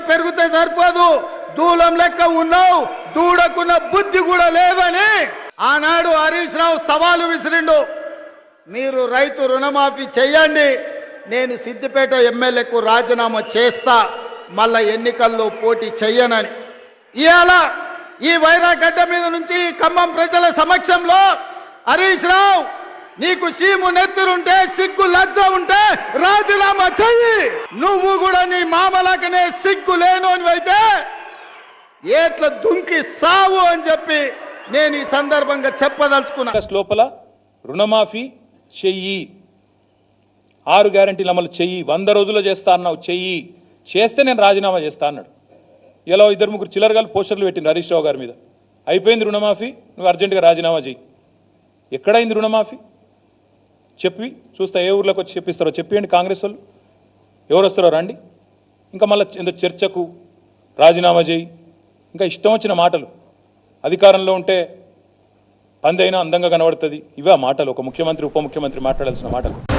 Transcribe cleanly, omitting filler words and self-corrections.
పెరిగితే సరిపోదు, దూలం లెక్క ఉన్నావు, దూడకున్న బుద్ధి కూడా లేదని ఆనాడు హరీష్ రావు సవాలు విసిరిండు. మీరు రైతు రుణమాఫీ చెయ్యండి, నేను సిద్దిపేట ఎమ్మెల్యేకు రాజీనామా చేస్తా, మళ్ళా ఎన్నికల్లో పోటీ చెయ్యనని. ఇవాళ ఈ వైరాగడ్డ మీద నుంచి ఖమ్మం ప్రజల సమక్షంలో హరీష్ రావు, నీకు సీము నెత్తురుంటే, సిగ్గు లజ్జ ఉంటే రాజీనామా చెయ్యి. నువ్వు కూడా నీ మామలకనే సిగ్గు లేనోనివైతే ఏట్ల దుంకి సావు అని చెప్పి నేను ఈ సందర్భంగా చెప్పదలుచుకున్నా. లోపల రుణమాఫీ చెయ్యి, 6 గ్యారెంటీలు అమలు చెయ్యి, 100 రోజుల్లో చేస్తా అన్నావు, చెయ్యి, చేస్తే నేను రాజీనామా చేస్తా అన్నాడు. ఇలా 2-3 చిల్లరగాలు పోస్టర్లు పెట్టింది హరీష్ రావు గారి మీద. అయిపోయింది రుణమాఫీ, నువ్వు అర్జెంటుగా రాజీనామా చెయ్యి. ఎక్కడైంది రుణమాఫీ? చెప్పి చూస్తా, ఏ ఊర్లోకి వచ్చి చెప్పిస్తారో చెప్పండి. కాంగ్రెస్ వాళ్ళు ఎవరు వస్తారో రండి. ఇంకా మళ్ళీ ఎందుకు చర్చకు రాజీనామా చేయి, ఇంకా ఇష్టం వచ్చిన మాటలు. అధికారంలో ఉంటే పందైనా అందంగా కనబడుతుంది, ఇవే మాటలు ఒక ముఖ్యమంత్రి ఉప ముఖ్యమంత్రి మాట్లాడాల్సిన మాటలు.